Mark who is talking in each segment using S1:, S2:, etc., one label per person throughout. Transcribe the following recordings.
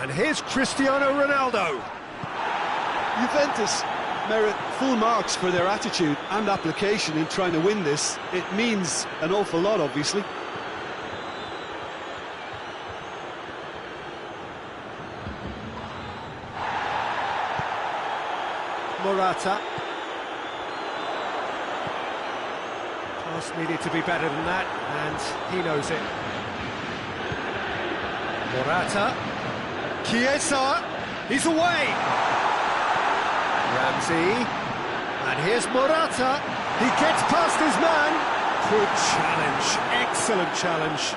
S1: And here's Cristiano Ronaldo.
S2: Juventus merit full marks for their attitude and application in trying to win this. It means an awful lot, obviously.
S1: Morata. Pass needed to be better than that, and he knows it. Morata. Chiesa. He's away. Ramsey. And here's Morata. He gets past his man. Good challenge. Excellent challenge.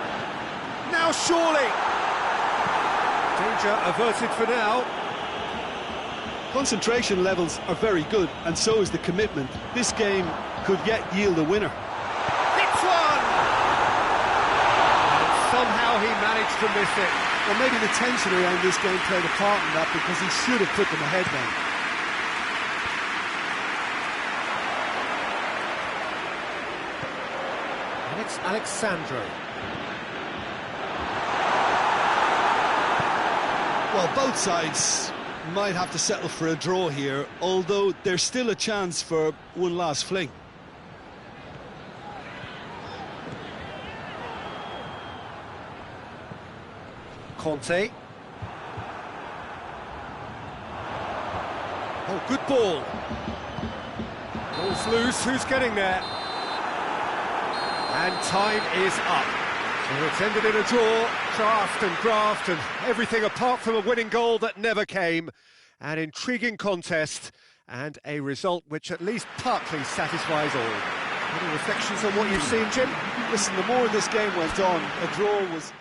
S1: Now surely. Danger averted for now.
S2: Concentration levels are very good, and so is the commitment. This game could yet yield a winner.
S1: It's one! And somehow he managed to miss it.
S2: Well, maybe the tension around this game played a part in that, because he should have put them ahead then.
S1: And it's Alexandro.
S2: Well, both sides might have to settle for a draw here, although there's still a chance for one last fling.
S1: Conte. Oh, good ball. Ball's loose, who's getting there? And time is up. So it's ended in a draw, graft and everything apart from a winning goal that never came. An intriguing contest and a result which at least partly satisfies all. Any reflections on what you've seen, Jim?
S2: Listen, the more this game went on, a draw was...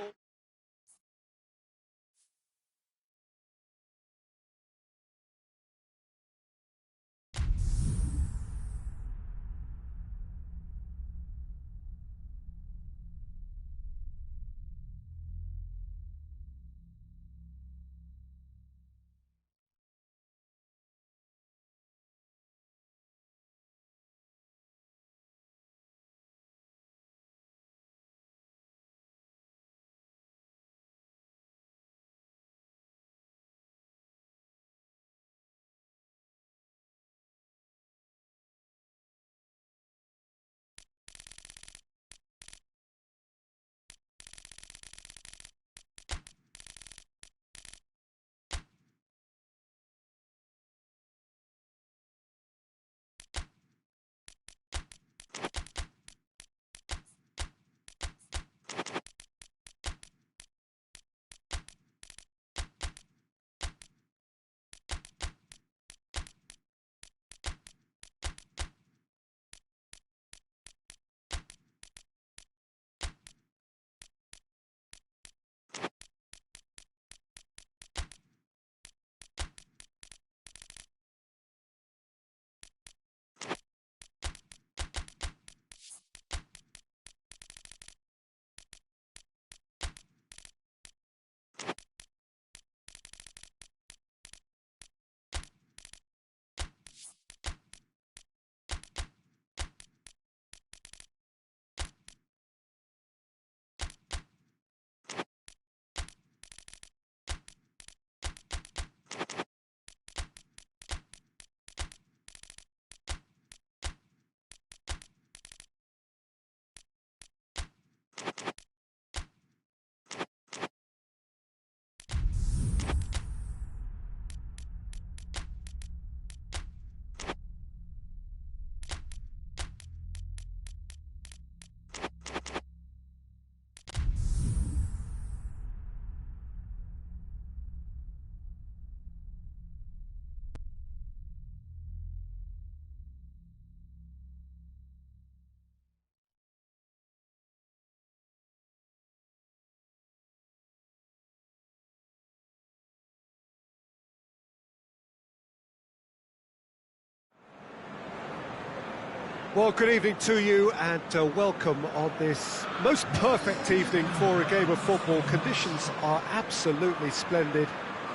S1: Well, good evening to you and welcome on this most perfect evening for a game of football. Conditions are absolutely splendid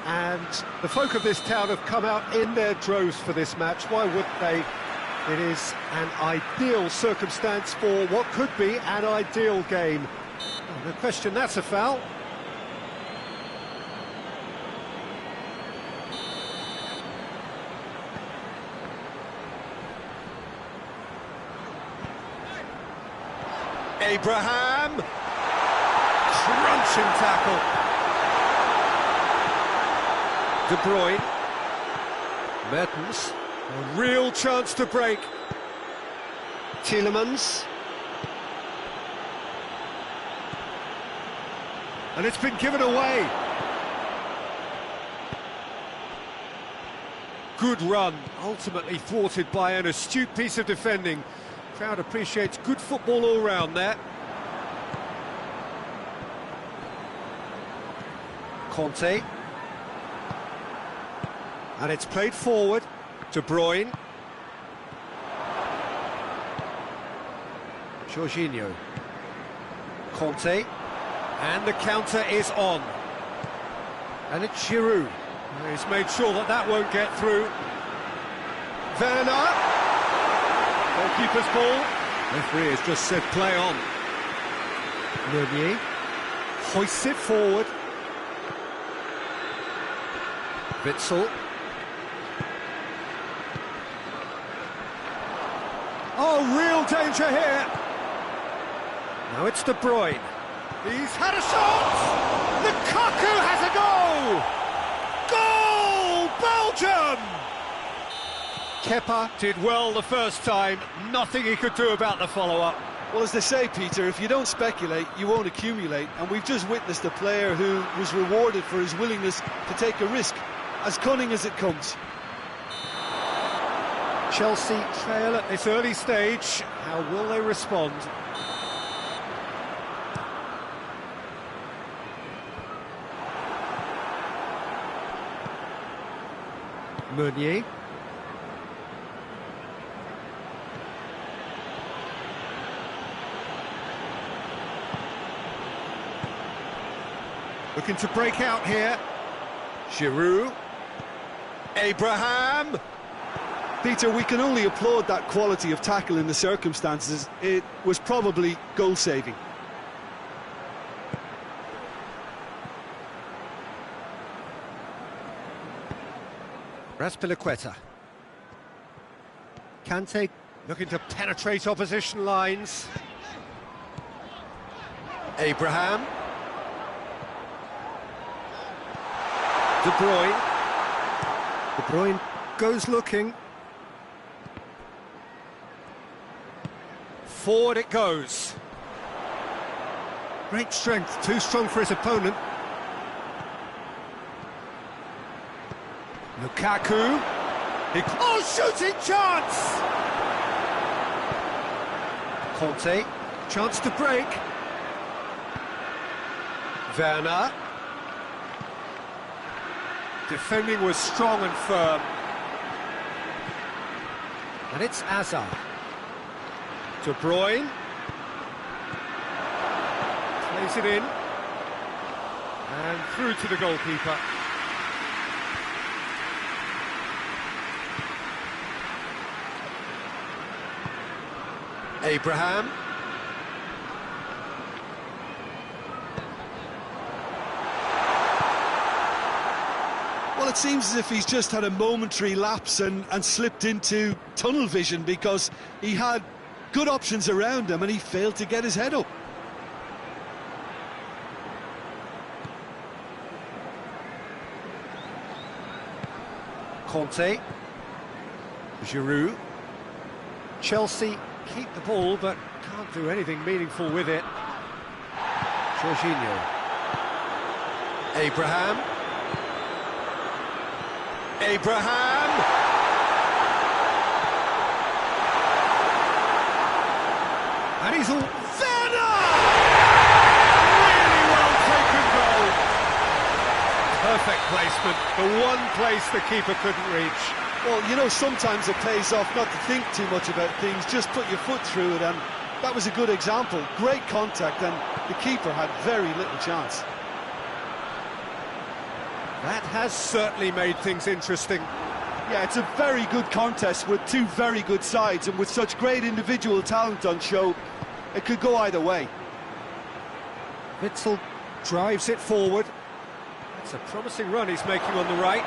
S1: and the folk of this town have come out in their droves for this match. Why wouldn't they? It is an ideal circumstance for what could be an ideal game. No question, that's a foul. Abraham! Crunching tackle. De Bruyne. Mertens. A real chance to break. Tielemans. And it's been given away. Good run, ultimately thwarted by an astute piece of defending. Crowd appreciates good football all round there. Conte. And it's played forward. De Bruyne. Jorginho. Conte. And the counter is on. And it's Giroud. He's made sure that that won't get through. Werner. Goalkeeper's ball. Referee has just said play on. Meunier hoists it forward. Witsel. Oh, real danger here. Now it's De Bruyne. He's had a shot! Lukaku has a goal! Goal, Belgium! Kepa did well the first time, nothing he could do about the follow-up.
S2: Well, as they say, Peter, if you don't speculate, you won't accumulate. And we've just witnessed a player who was rewarded for his willingness to take a risk, as cunning as it comes.
S1: Chelsea trail at this early stage. How will they respond? Meunier. Looking to break out here. Giroud. Abraham.
S2: Peter, we can only applaud that quality of tackle in the circumstances. It was probably goal-saving.
S1: Raspilicueta. Kante looking to penetrate opposition lines. Abraham. De Bruyne. De Bruyne goes looking. Forward it goes. Great strength, too strong for his opponent. Lukaku. Oh, shooting chance! Conte, chance to break. Werner. Defending was strong and firm. And it's Hazard. De Bruyne. Plays it in. And through to the goalkeeper. Abraham.
S2: Well, it seems as if he's just had a momentary lapse and slipped into tunnel vision, because he had good options around him and he failed to get his head up.
S1: Conte. Giroud. Chelsea keep the ball but can't do anything meaningful with it. Jorginho. Abraham. Abraham! And he's all... Werner! Really well taken goal. Perfect placement, the one place the keeper couldn't reach.
S2: Well, you know, sometimes it pays off not to think too much about things, just put your foot through it, and that was a good example. Great contact, and the keeper had very little chance.
S1: That has certainly made things interesting.
S2: Yeah, it's a very good contest with two very good sides, and with such great individual talent on show, it could go either way.
S1: Witzel drives it forward. It's a promising run he's making on the right.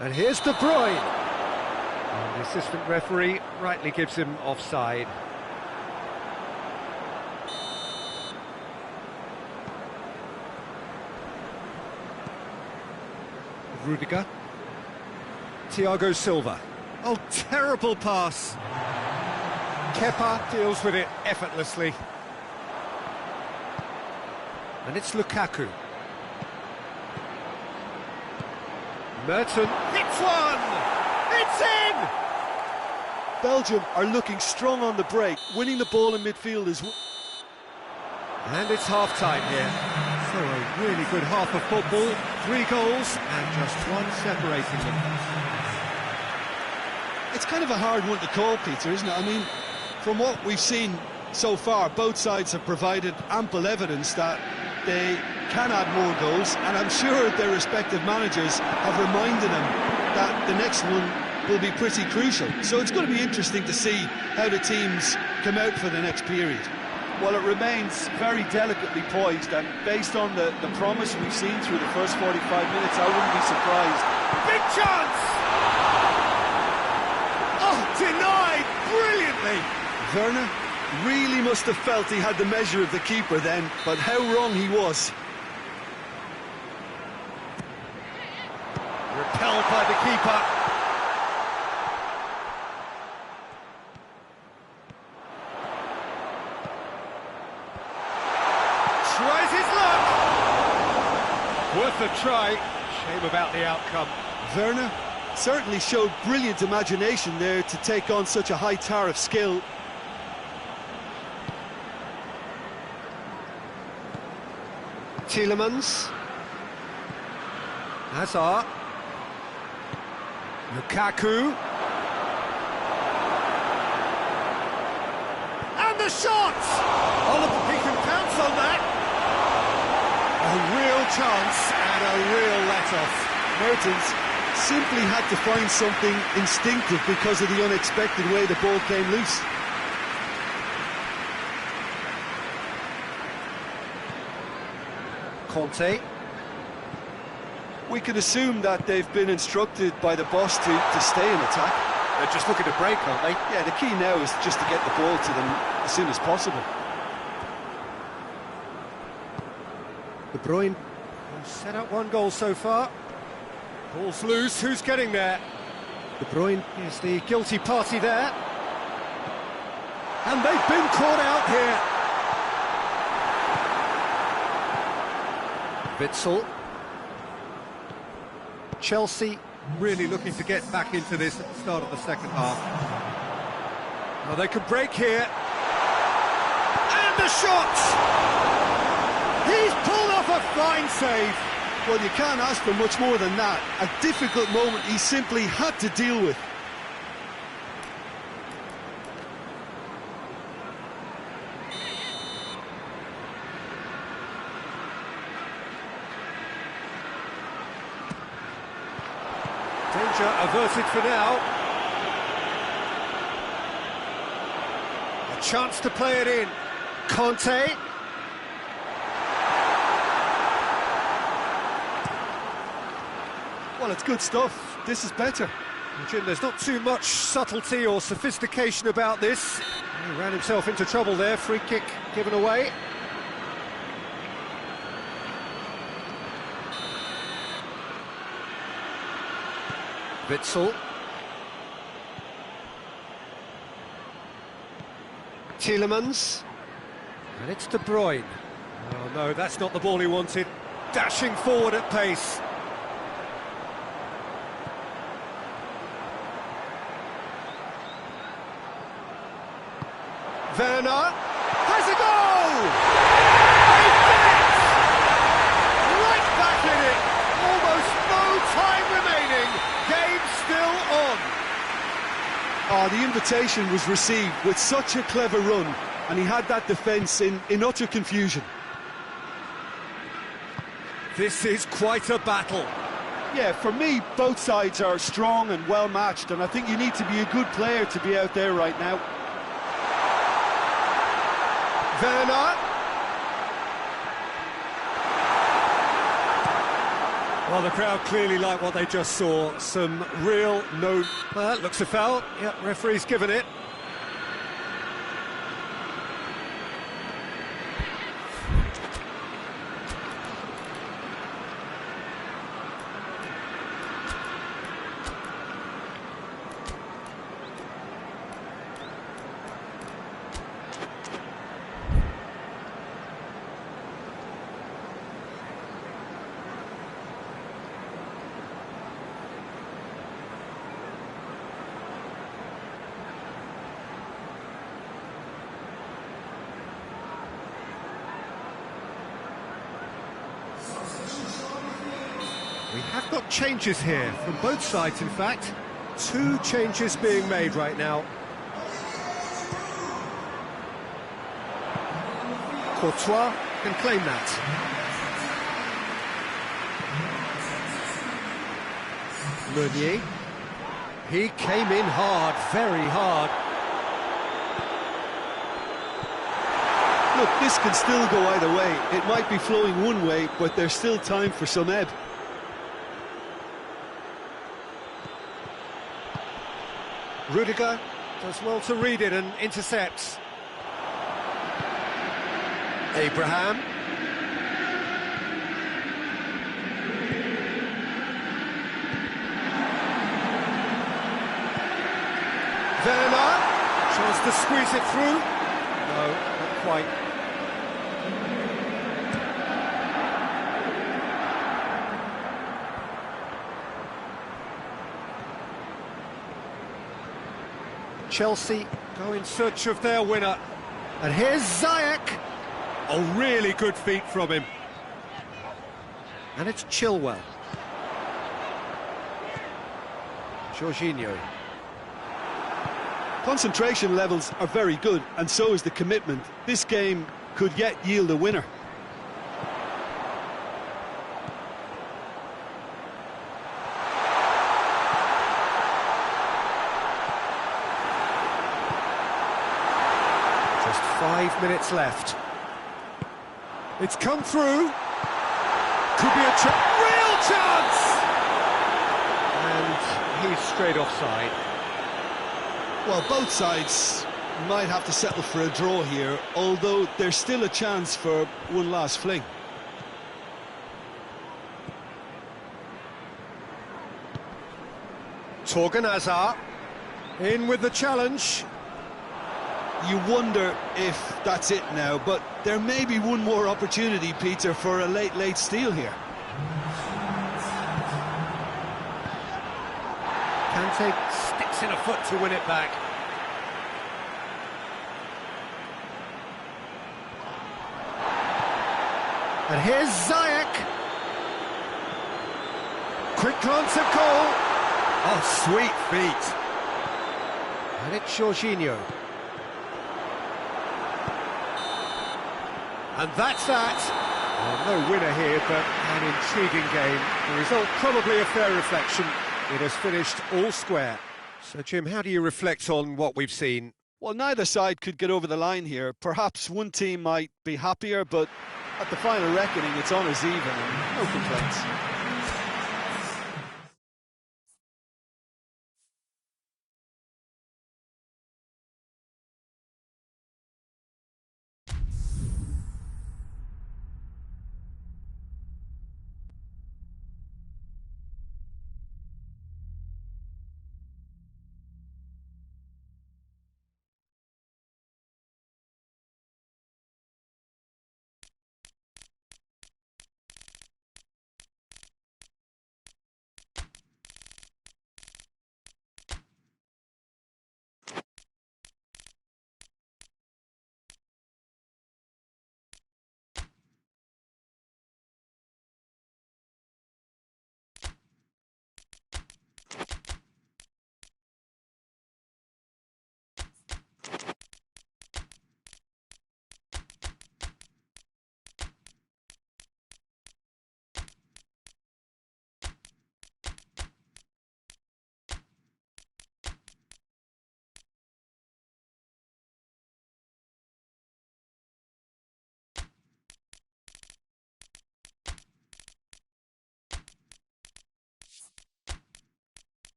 S1: And here's De Bruyne. And the assistant referee rightly gives him offside. Rudiger. Thiago Silva. Oh, terrible pass. Kepa deals with it effortlessly. And it's Lukaku. Merton hits one! It's in!
S2: Belgium are looking strong on the break, winning the ball in midfield is...
S1: And it's half-time here. So a really good half of football, 3 goals and just one separating them.
S2: It's kind of a hard one to call, Peter, isn't it? I mean, from what we've seen so far, both sides have provided ample evidence that they can add more goals, and I'm sure their respective managers have reminded them that the next one will be pretty crucial. So it's going to be interesting to see how the teams come out for the next period.
S3: Well, it remains very delicately poised, and based on the promise we've seen through the first 45 minutes, I wouldn't be surprised.
S1: Big chance! Oh, denied brilliantly!
S2: Werner really must have felt he had the measure of the keeper then, but how wrong he was.
S1: Repelled by the keeper. Tries his luck. Worth a try. Shame about the outcome.
S2: Werner certainly showed brilliant imagination there to take on such a high tower of skill.
S1: Tielemans. Hazard. Lukaku. And the shot! Oh, he can pounce on that. A real chance and a real let-off.
S2: Mertens simply had to find something instinctive because of the unexpected way the ball came loose.
S1: Conte.
S2: We could assume that they've been instructed by the boss to stay in attack.
S1: They're just looking to break, aren't they?
S2: Yeah, the key now is just to get the ball to them as soon as possible.
S1: De Bruyne set up 1 goal so far. Ball's loose, who's getting there? De Bruyne is the guilty party there. And they've been caught out here. Witzel. Chelsea really looking to get back into this at the start of the second half. Well, they could break here. And the shot! He's pulled off a fine save.
S2: Well, you can't ask for much more than that. A difficult moment he simply had to deal with.
S1: Danger averted for now. A chance to play it in. Conte.
S2: Well, it's good stuff. This is better.
S1: Jim, there's not too much subtlety or sophistication about this. He ran himself into trouble there. Free kick given away. Witzel. Tielemans. And it's De Bruyne. Oh no, that's not the ball he wanted. Dashing forward at pace. Werner has a goal! He's done it! Right back in it! Almost no time remaining. Game still on.
S2: Oh, the invitation was received with such a clever run, and he had that defence in utter confusion.
S1: This is quite a battle.
S3: Yeah, for me, both sides are strong and well matched, and I think you need to be a good player to be out there right now.
S1: Werner. Well, the crowd clearly like what they just saw. Some real no... Well, that looks a foul. Yep, referee's given it. We have got changes here, from both sides in fact. 2 changes being made right now. Courtois can claim that. Meunier. He came in hard, very hard.
S2: Look, this can still go either way. It might be flowing one way, but there's still time for some ebb.
S1: Rudiger does well to read it and intercepts. Abraham. Werner. Chance to squeeze it through. No, not quite. Chelsea go in search of their winner. And here's Ziyech. Oh, really good feet from him. And it's Chilwell. Jorginho.
S2: Concentration levels are very good, and so is the commitment. This game could yet yield a winner.
S1: Just 5 minutes left. It's come through. Could be a real chance! And he's straight offside.
S2: Well, both sides might have to settle for a draw here, although there's still a chance for one last fling.
S1: Torgan Hazard in with the challenge.
S2: You wonder if that's it now, but there may be one more opportunity, Peter, for a late steal here.
S1: Kante sticks in a foot to win it back. And here's Ziyech. Quick glance at goal. Oh, sweet feet. And it's Jorginho. And that's that. Well, no winner here, but an intriguing game. The result probably a fair reflection. It has finished all square. So, Jim, how do you reflect on what we've seen?
S2: Well, neither side could get over the line here. Perhaps one team might be happier, but at the final reckoning, it's on as even and no complaints.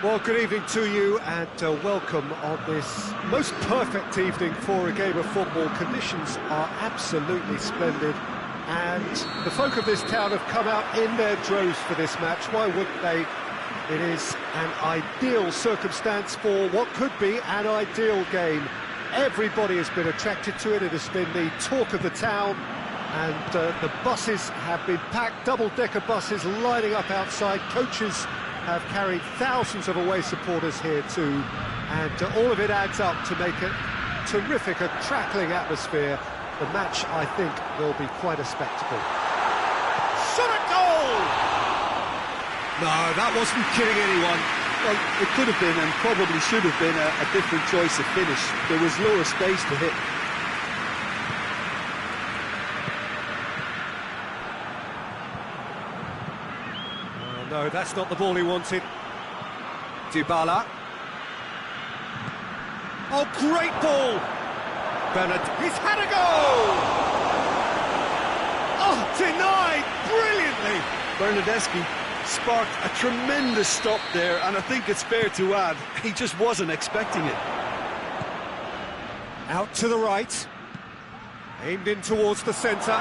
S1: Well, good evening to you and welcome on this most perfect evening for a game of football. Conditions are absolutely splendid and the folk of this town have come out in their droves for this match. Why wouldn't they? It is an ideal circumstance for what could be an ideal game. Everybody has been attracted to it. It has been the talk of the town and the buses have been packed, double-decker buses lining up outside. Coaches have carried thousands of away supporters here too, and all of it adds up to make it terrific, a crackling atmosphere. The match, I think, will be quite a spectacle.
S3: Shot at goal!
S2: No, that wasn't kidding anyone. Well, it could have been and probably should have been a different choice of finish. There was lower space to hit.
S1: No, that's not the ball he wanted. Dybala. Oh, great ball! Bernard, he's had a go! Oh, denied brilliantly!
S2: Bernardeschi sparked a tremendous stop there, and I think it's fair to add, he just wasn't expecting it.
S1: Out to the right. Aimed in towards the centre.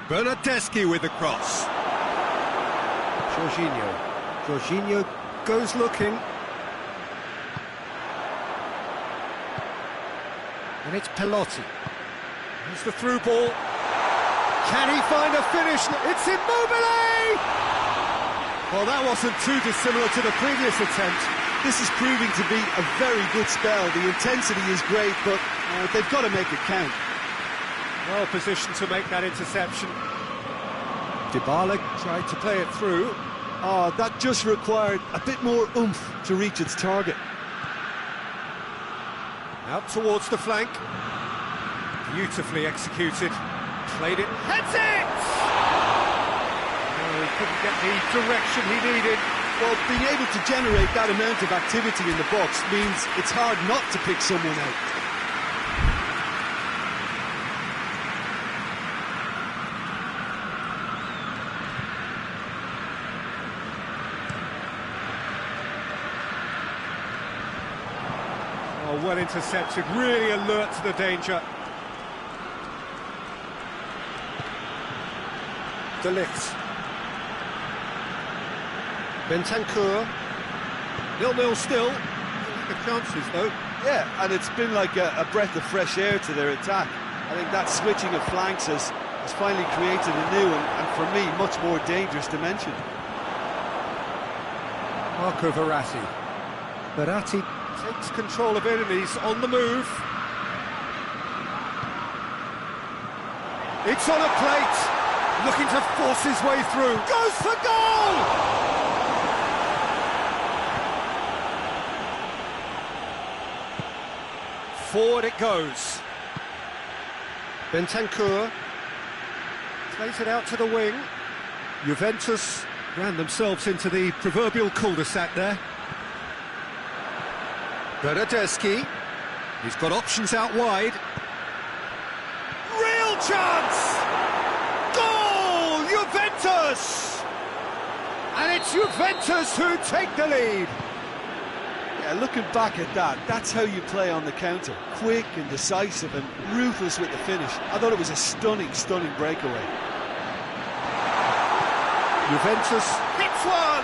S1: Bernardeschi with the cross. Jorginho goes looking. And it's Pelotti. Here's the through ball. Can he find a finish? It's Immobile! Well, that wasn't too dissimilar to the previous attempt.
S2: This is proving to be a very good spell. The intensity is great, but they've got to make it count.
S1: Well positioned to make that interception. Dybala tried to play it through.
S2: Oh, that just required a bit more oomph to reach its target.
S1: Out towards the flank. Beautifully executed. Played it. Heads it! Oh, he couldn't get the direction he needed.
S2: Well, being able to generate that amount of activity in the box means it's hard not to pick someone out.
S1: Oh, well intercepted, really alert to the danger. De Ligt. Bentancur. 0-0 still. The chances though.
S2: Yeah, and it's been like a breath of fresh air to their attack. I think that switching of flanks has finally created a new and for me, much more dangerous dimension.
S1: Marco Verratti. Verratti takes control of it and he's on the move. It's on a plate, looking to force his way through. Goes for goal! Forward it goes. Bentancur plays it out to the wing. Juventus ran themselves into the proverbial cul-de-sac there. Bernardeschi, he's got options out wide. Real chance! Goal! Juventus! And it's Juventus who take the lead.
S2: Yeah, looking back at that, that's how you play on the counter. Quick and decisive and ruthless with the finish. I thought it was a stunning, stunning breakaway.
S1: Juventus hits one!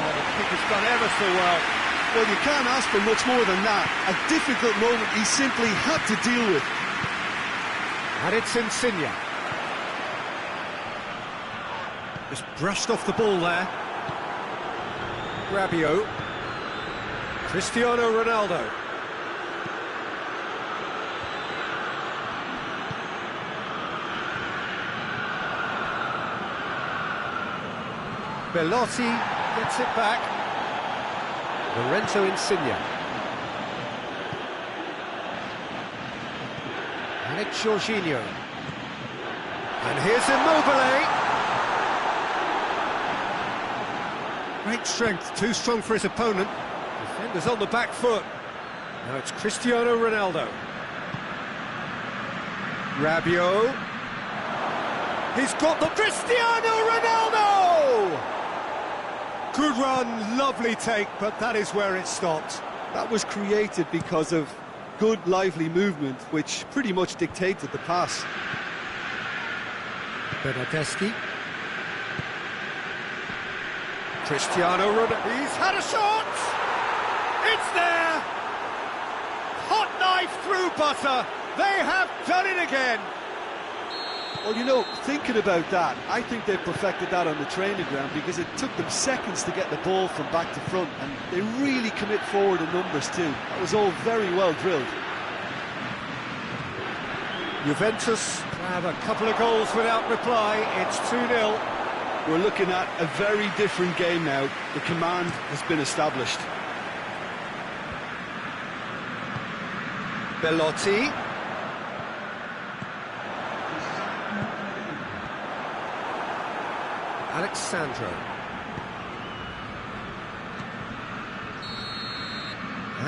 S1: Oh, the kick has gone ever so well.
S2: Well, you can't ask for much more than that. A difficult moment he simply had to deal with.
S1: And it's Insigne. Just brushed off the ball there. Rabiot. Cristiano Ronaldo. Belotti gets it back. Lorenzo Insigne. And it's Jorginho. And here's Immobile. Great strength, too strong for his opponent. Defenders on the back foot. Now it's Cristiano Ronaldo. Rabiot. He's got the Cristiano Ronaldo! Good run, lovely take, but that is where it stopped.
S2: That was created because of good, lively movement, which pretty much dictated the pass.
S1: Bernardeschi. Cristiano Ronaldo. He's had a shot! It's there! Hot knife through butter. They have done it again.
S2: Well, you know, thinking about that, I think they perfected that on the training ground because it took them seconds to get the ball from back to front, and they really commit forward in numbers too. That was all very well drilled.
S1: Juventus have a couple of goals without reply. It's 2-0.
S2: We're looking at a very different game now. The command has been established.
S1: Belotti. Alexandro.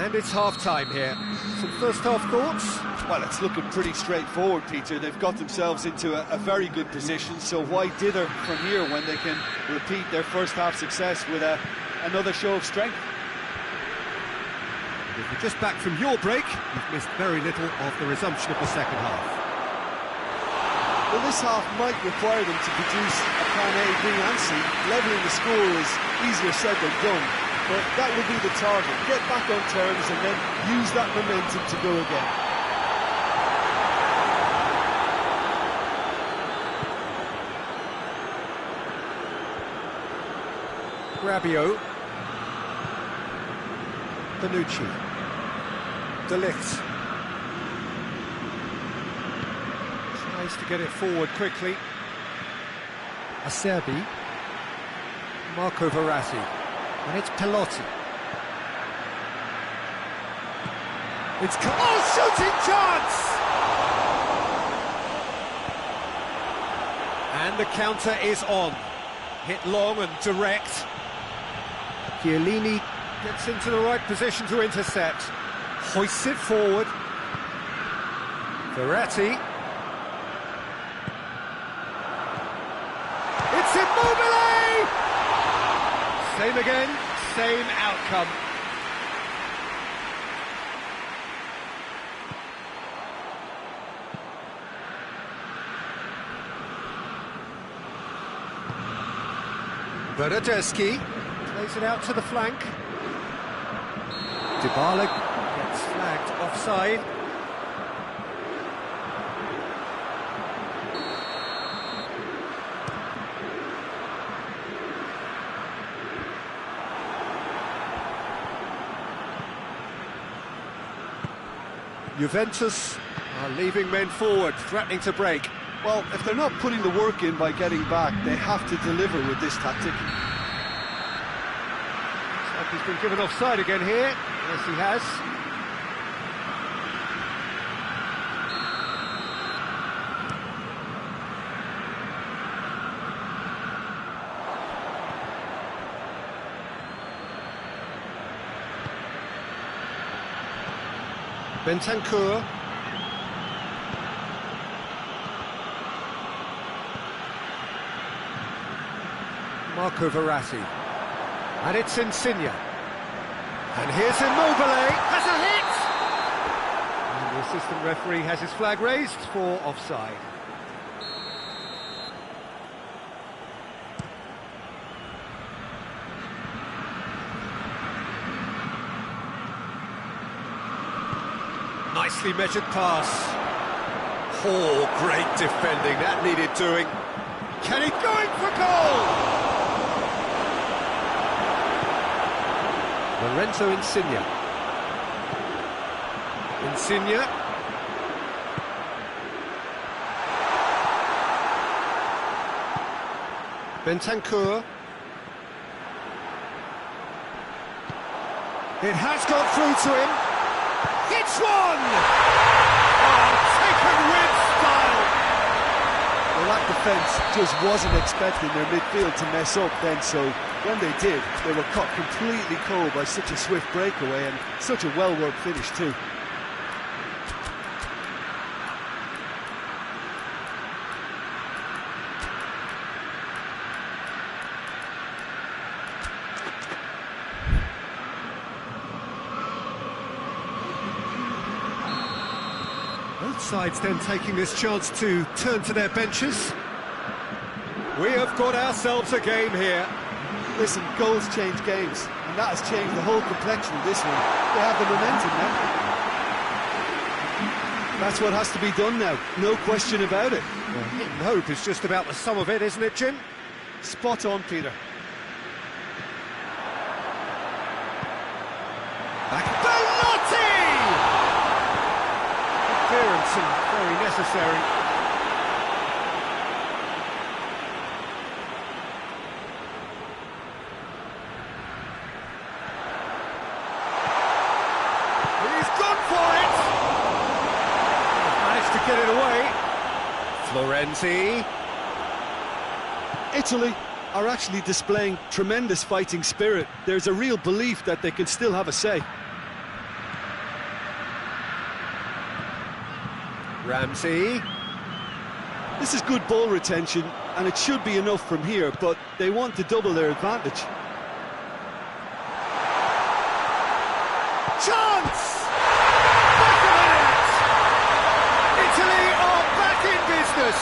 S1: And it's half-time here. Some first-half thoughts?
S2: Well, it's looking pretty straightforward, Peter. They've got themselves into a very good position, so why dither from here when they can repeat their first-half success with another show of strength?
S1: If you're just back from your break, you've missed very little of the resumption of the second half.
S2: Well, this half might require them to produce a plan A, B and C. Levelling the score is easier said than done, but that will be the target. Get back on terms and then use that momentum to go again.
S1: Rabiot. Bonucci. De Ligt. Tries to get it forward quickly. Acerbi. Marco Verratti. And it's Pelotti. It's... Oh, shooting chance! And the counter is on. Hit long and direct. Chiellini gets into the right position to intercept. Hoists it forward. Verratti. It's Immobile! Same again, same outcome. Bernardeschi plays it out to the flank. Dybala gets flagged offside. Juventus are leaving men forward, threatening to break.
S2: Well, if they're not putting the work in by getting back, they have to deliver with this tactic.
S1: Looks like he's been given offside again here. Yes, he has. Bentancur. Marco Verratti. And it's Insigne. And here's Immobile. Has a hit! And the assistant referee has his flag raised for offside. Nicely measured pass. Oh, great defending. That needed doing. Can he go in for goal? Lorenzo Insigne. Insigne. Bentancur. It has got through to him. It's one! Oh, taken with style!
S2: Well, that defence just wasn't expecting their midfield to mess up then, so when they did, they were caught completely cold by such a swift breakaway and such a well-worked finish too.
S1: sides then taking this chance to turn to their benches. We have got ourselves a game here.
S2: Listen, goals change games, and that has changed the whole complexion of this one. They have the momentum now. That's what has to be done now, no question about it.
S1: Well, hit and hope is just about the sum of it, isn't it, Jim?
S2: Spot on, Peter.
S1: Back Bellotti! Clearance and very necessary. He's gone for it! Managed to get it away. Florenzi.
S2: Italy are actually displaying tremendous fighting spirit. There's a real belief that they can still have a say.
S1: Ramsey.
S2: This is good ball retention, and it should be enough from here, but they want to double their advantage.
S1: Chance! Back of the net! Italy are back in business!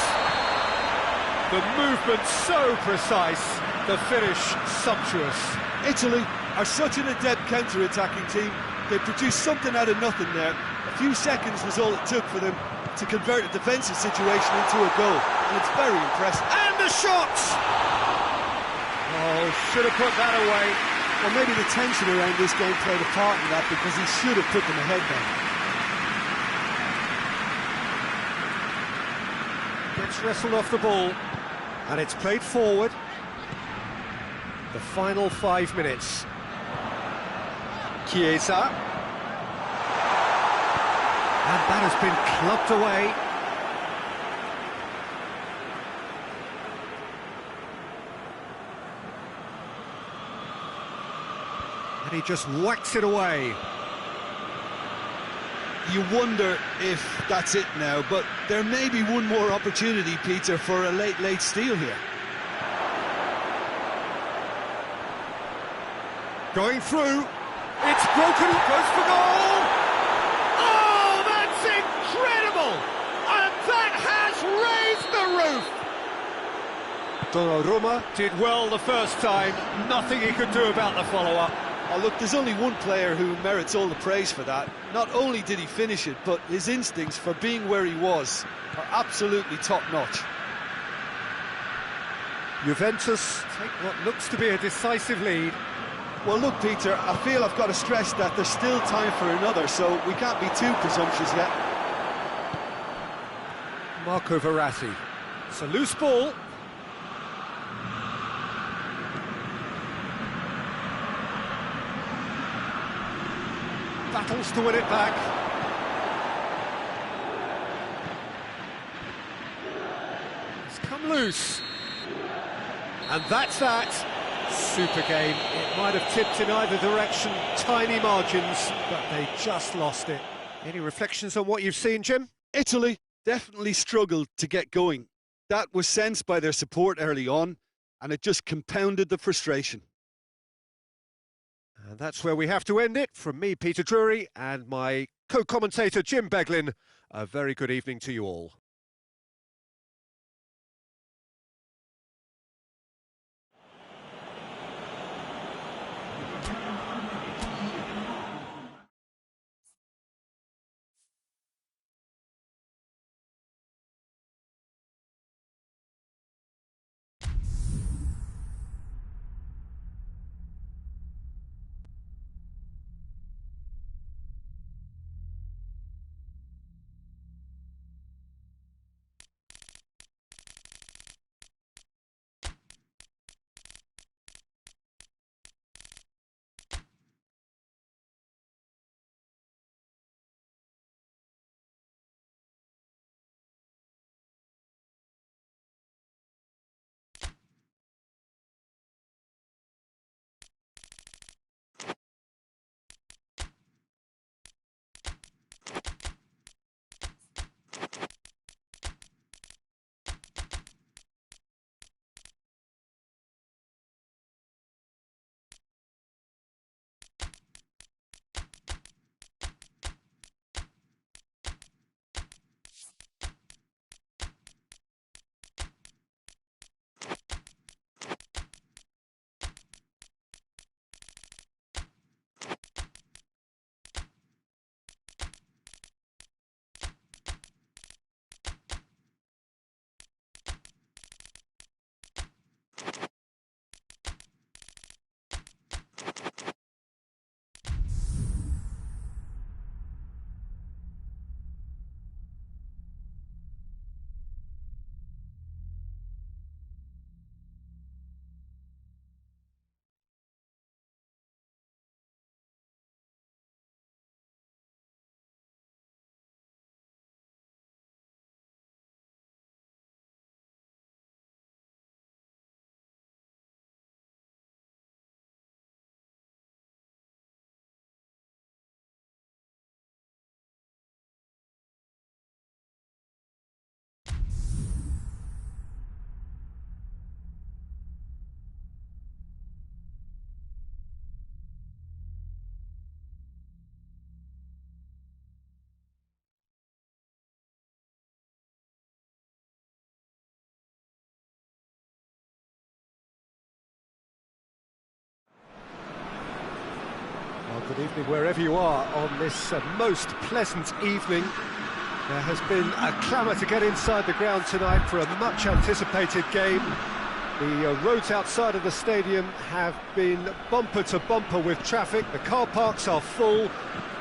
S1: The movement so precise, the finish sumptuous.
S2: Italy are such an adept counter-attacking team. They produced something out of nothing there. A few seconds was all it took for them to convert a defensive situation into a goal, and it's very impressive.
S1: And the shot! Oh, should have put that away.
S2: Well, maybe the tension around this game played a part in that, because he should have put them ahead then.
S1: Gets wrestled off the ball, and it's played forward. The final 5 minutes. Chiesa. And that has been clubbed away. And he just whacks it away.
S2: You wonder if that's it now, but there may be one more opportunity, Peter, for a late steal here.
S1: Going through. It's broken. Goes for goal. Oh, that's incredible! And that has raised the roof. Donnarumma did well the first time. Nothing he could do about the follow-up.
S2: Oh, look, there's only one player who merits all the praise for that. Not only did he finish it, but his instincts for being where he was are absolutely top-notch.
S1: Juventus take what looks to be a decisive lead.
S2: Well, look, Peter, I feel I've got to stress that there's still time for another, so we can't be too presumptuous yet.
S1: Marco Verratti. It's a loose ball. Battles to win it back. It's come loose. And that's that. Super game. It might have tipped in either direction. Tiny margins, but they just lost it. Any reflections on what you've seen, Jim?
S2: Italy definitely struggled to get going. That was sensed by their support early on, and it just compounded the frustration.
S1: And that's where we have to end it. From me, Peter Drury, and my co-commentator, Jim Beglin, a very good evening to you all. Good evening wherever you are on this most pleasant evening. There has been a clamour to get inside the ground tonight for a much anticipated game. The roads outside of the stadium have been bumper to bumper with traffic. The car parks are full.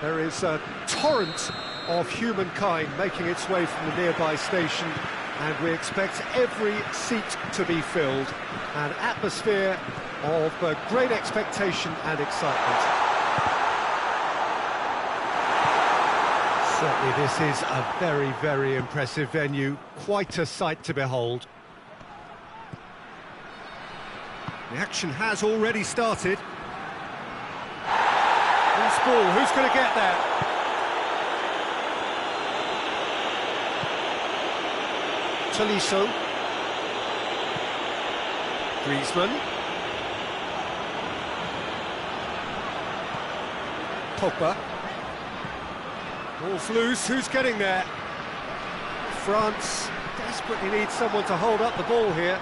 S1: There is a torrent of humankind making its way from the nearby station, and we expect every seat to be filled. An atmosphere of great expectation and excitement. Certainly this is a very, very impressive venue. Quite a sight to behold. The action has already started. Loose ball, who's going to get there? Tolisso. Griezmann. Pogba. Ball's loose, who's getting there? France desperately needs someone to hold up the ball here.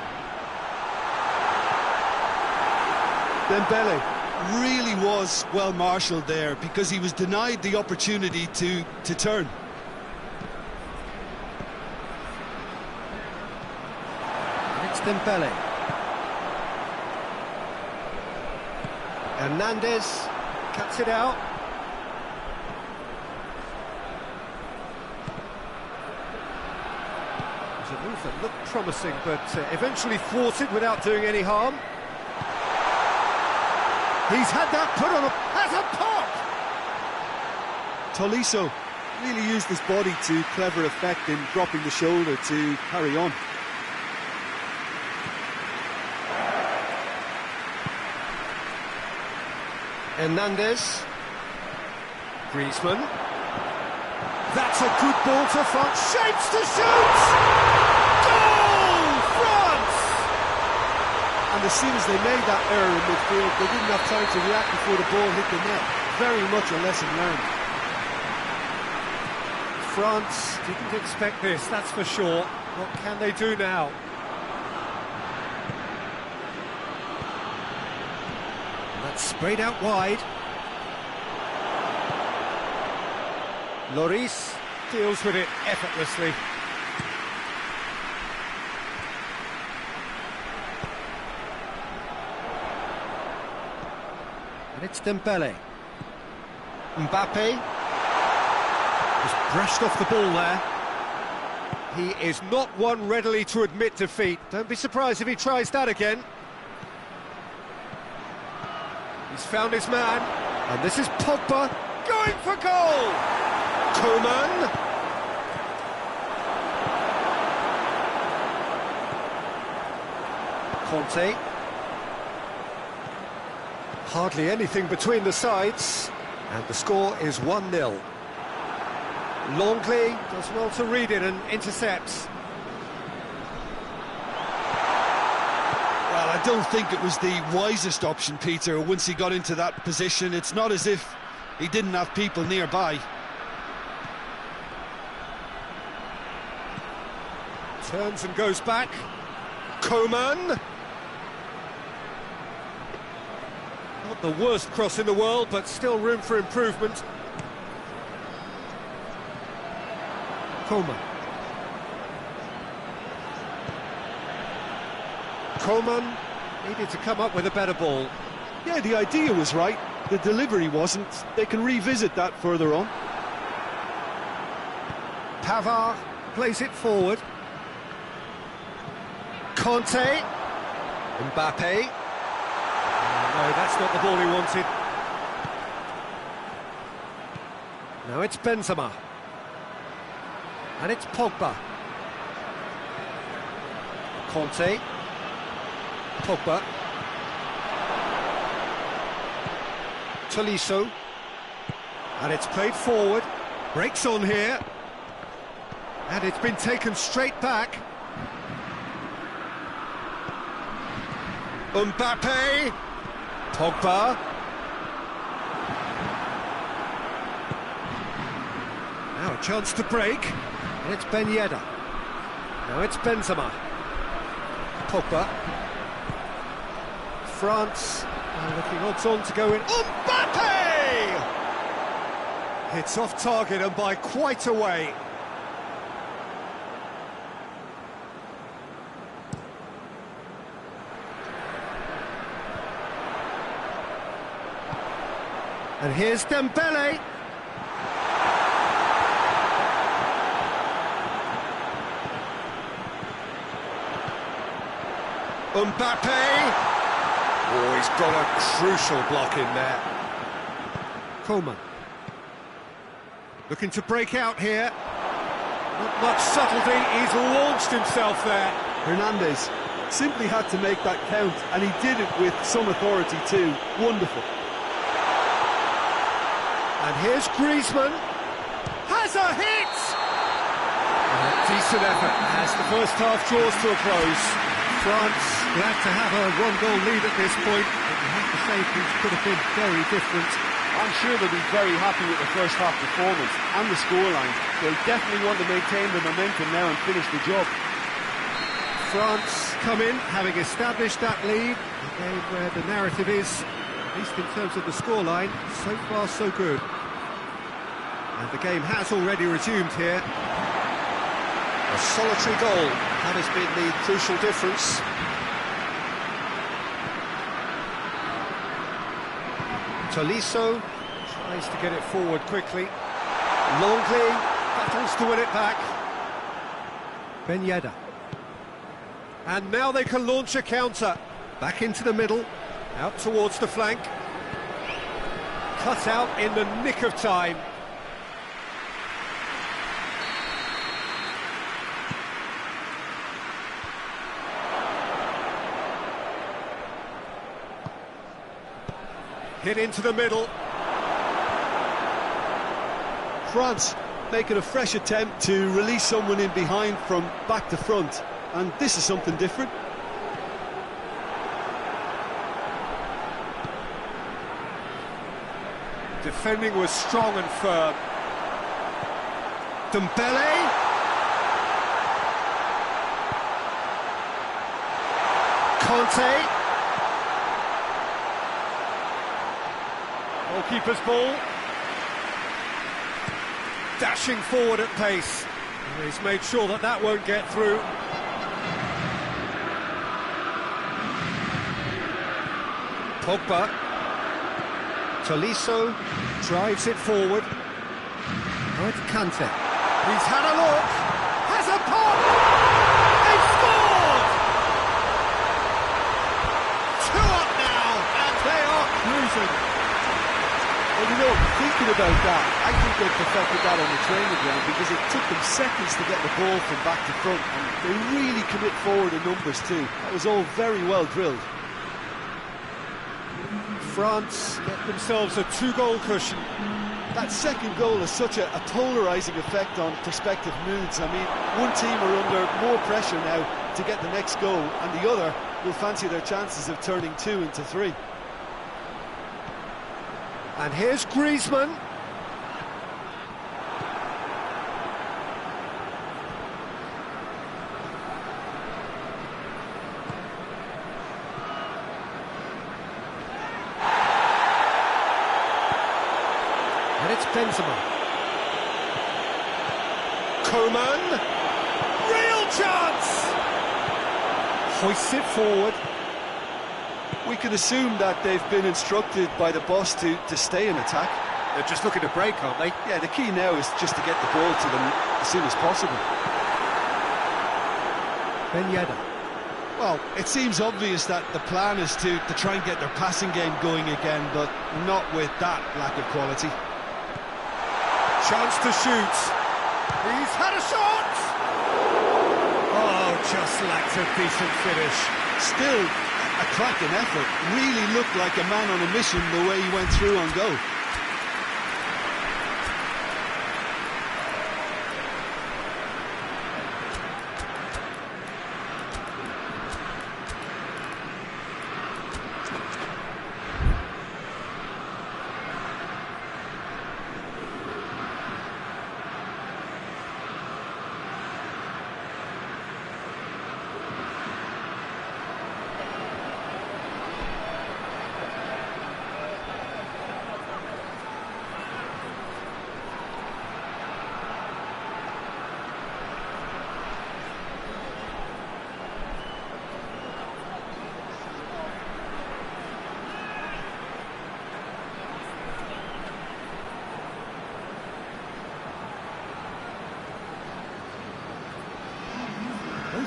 S2: Dembele really was well marshalled there because he was denied the opportunity to turn.
S1: It's Dembele. Hernandez cuts it out. It was a move that looked promising, but eventually thwarted without doing any harm. He's had that put on as a pop!
S2: Tolisso really used his body to clever effect in dropping the shoulder to carry on.
S1: Hernandez. Griezmann. That's a good ball to France. Shapes to shoot! Goal! France!
S2: And as soon as they made that error in midfield, they didn't have time to react before the ball hit the net. Very much a lesson learned.
S1: France didn't expect this, that's for sure. What can they do now? That's sprayed out wide. Lloris deals with it effortlessly. And it's Dembele. Mbappe has brushed off the ball there. He is not one readily to admit defeat. Don't be surprised if he tries that again. He's found his man, and this is Pogba going for goal! Coman. Conte. Hardly anything between the sides, and the score is 1-0. Longley does well to read it and intercepts.
S2: Well, I don't think it was the wisest option, Peter, once he got into that position. It's not as if he didn't have people nearby.
S1: Turns and goes back. Coman. Not the worst cross in the world, but still room for improvement. Coman. Coman needed to come up with a better ball.
S2: Yeah, the idea was right. The delivery wasn't. They can revisit that further on.
S1: Pavard plays it forward. Conte. Mbappe. No, that's not the ball he wanted. Now it's Benzema. And it's Pogba. Conte. Pogba. Tolisso. And it's played forward. Breaks on here. And it's been taken straight back. Mbappe. Pogba. Now a chance to break. And it's Ben Yedder. Now it's Benzema. Pogba. France are looking odds on to go in. Mbappe! It's off target and by quite a way. And here's Dembele. Mbappe. Oh, he's got a crucial block in there. Coleman. Looking to break out here. Not much subtlety, he's launched himself there.
S2: Hernandez simply had to make that count, and he did it with some authority too. Wonderful.
S1: And here's Griezmann. Has a hit! And a decent effort as the first half draws to a close. France glad to have a one-goal lead at this point, but you have to say things could have been very different.
S3: I'm sure they'll be very happy with the first half performance and the scoreline. They'll definitely want to maintain the momentum now and finish the job.
S1: France come in, having established that lead, a game where the narrative is, at least in terms of the scoreline, so far so good. And the game has already resumed here. A solitary goal, that has been the crucial difference. Tolisso tries to get it forward quickly. Longley battles to win it back. Ben Yedder. And now they can launch a counter. Back into the middle, out towards the flank. Cut out in the nick of time. Hit into the middle.
S2: France making a fresh attempt to release someone in behind from back to front, and this is something different.
S1: Defending was strong and firm. Dembele. Conte. Goalkeeper's ball. Dashing forward at pace. And he's made sure that that won't get through. Pogba. Tolisso drives it forward. Now it's Kante. He's had a look. Has a pop. They've scored! 2 up now, and they are cruising.
S2: Well, you know, thinking about that, I think they perfected that on the training ground because it took them seconds to get the ball from back to front, and they really commit forward in numbers too. That was all very well drilled.
S1: France get themselves a 2-goal cushion.
S2: That second goal has such a polarising effect on prospective moods. I mean, one team are under more pressure now to get the next goal, and the other will fancy their chances of turning 2 into 3.
S1: And here's Griezmann. And it's Benzema. Coman. Real chance! Hoists it forward.
S2: We can assume that they've been instructed by the boss to stay in attack.
S1: They're just looking to break, aren't they?
S2: Yeah, the key now is just to get the ball to them as soon as possible.
S1: Ben Yedder.
S2: Well, it seems obvious that the plan is to try and get their passing game going again, but not with that lack of quality.
S1: Chance to shoot. He's had a shot! Oh, just lacked a decent finish.
S2: Still a cracking effort. Really looked like a man on a mission the way he went through on goal.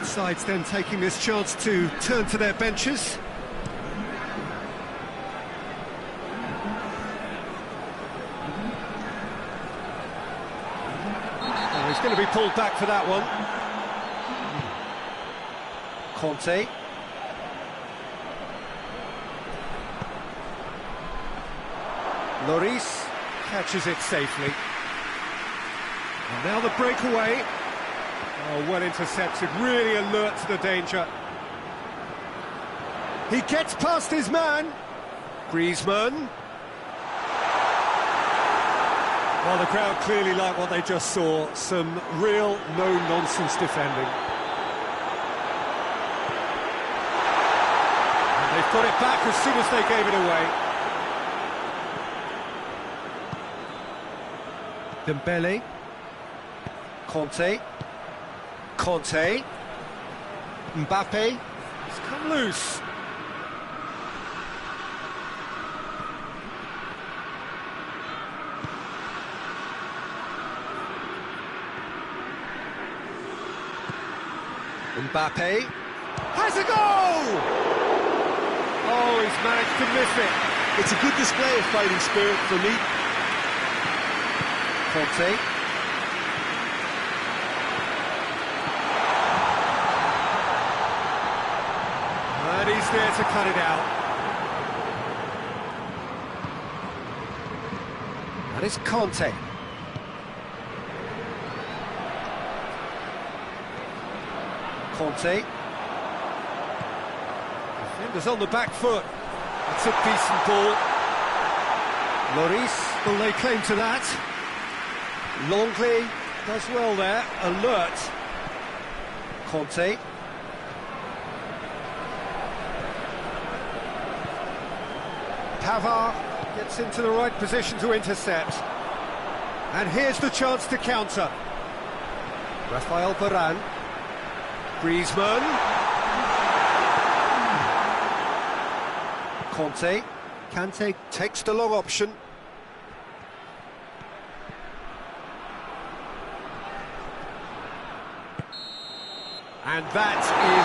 S1: Both sides then taking this chance to turn to their benches. Oh, he's going to be pulled back for that one. Conte. Lloris catches it safely. And now the breakaway. Oh, well intercepted, really alert to the danger. He gets past his man. Griezmann. Well, the crowd clearly like what they just saw. Some real no-nonsense defending. And they've got it back as soon as they gave it away. Dembele. Conte. Mbappe. He's come loose. Mbappe has a goal! Oh, he's managed to miss it.
S2: It's a good display of fighting spirit for me.
S1: Conte. And he's there to cut it out. That is Conte. Conte. Defenders on the back foot. That's a decent ball. Lloris will lay claim to that. Longley does well there. Alert. Conte. Pavard gets into the right position to intercept. And here's the chance to counter. Rafael Varane. Griezmann. Conte. Kante takes the long option. And that is